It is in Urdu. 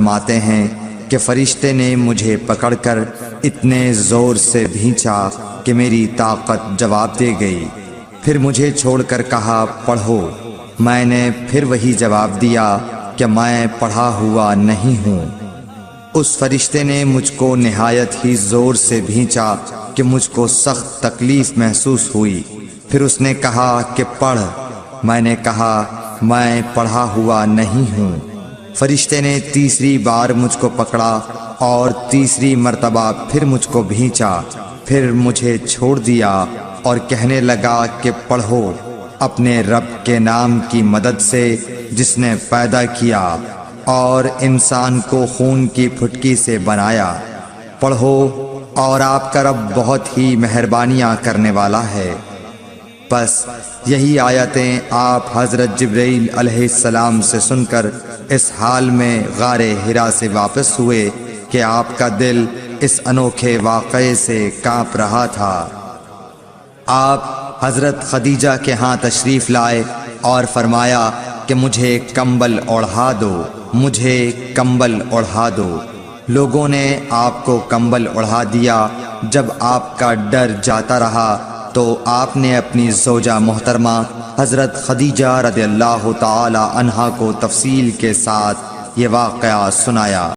فرماتے ہیں کہ فرشتے نے مجھے پکڑ کر اتنے زور سے بھینچا کہ میری طاقت جواب دے گئی۔ پھر مجھے چھوڑ کر کہا پڑھو۔ میں نے پھر وہی جواب دیا کہ میں پڑھا ہوا نہیں ہوں۔ اس فرشتے نے مجھ کو نہایت ہی زور سے بھینچا کہ مجھ کو سخت تکلیف محسوس ہوئی۔ پھر اس نے کہا کہ پڑھ۔ میں نے کہا میں پڑھا ہوا نہیں ہوں۔ فرشتے نے تیسری بار مجھ کو پکڑا اور تیسری مرتبہ پھر مجھ کو بھینچا۔ پھر مجھے چھوڑ دیا اور کہنے لگا کہ پڑھو اپنے رب کے نام کی مدد سے جس نے پیدا کیا اور انسان کو خون کی پھٹکی سے بنایا۔ پڑھو اور آپ کا رب بہت ہی مہربانیاں کرنے والا ہے۔ پس یہی آیتیں آپ حضرت جبرائیل علیہ السلام سے سن کر اس حال میں غار حرا سے واپس ہوئے کہ آپ کا دل اس انوکھے واقعے سے کانپ رہا تھا۔ آپ حضرت خدیجہ کے ہاں تشریف لائے اور فرمایا کہ مجھے کمبل اوڑھا دو، مجھے کمبل اوڑھا دو۔ لوگوں نے آپ کو کمبل اوڑھا دیا۔ جب آپ کا ڈر جاتا رہا تو آپ نے اپنی زوجہ محترمہ حضرت خدیجہ رضی اللہ تعالی عنہا کو تفصیل کے ساتھ یہ واقعہ سنایا۔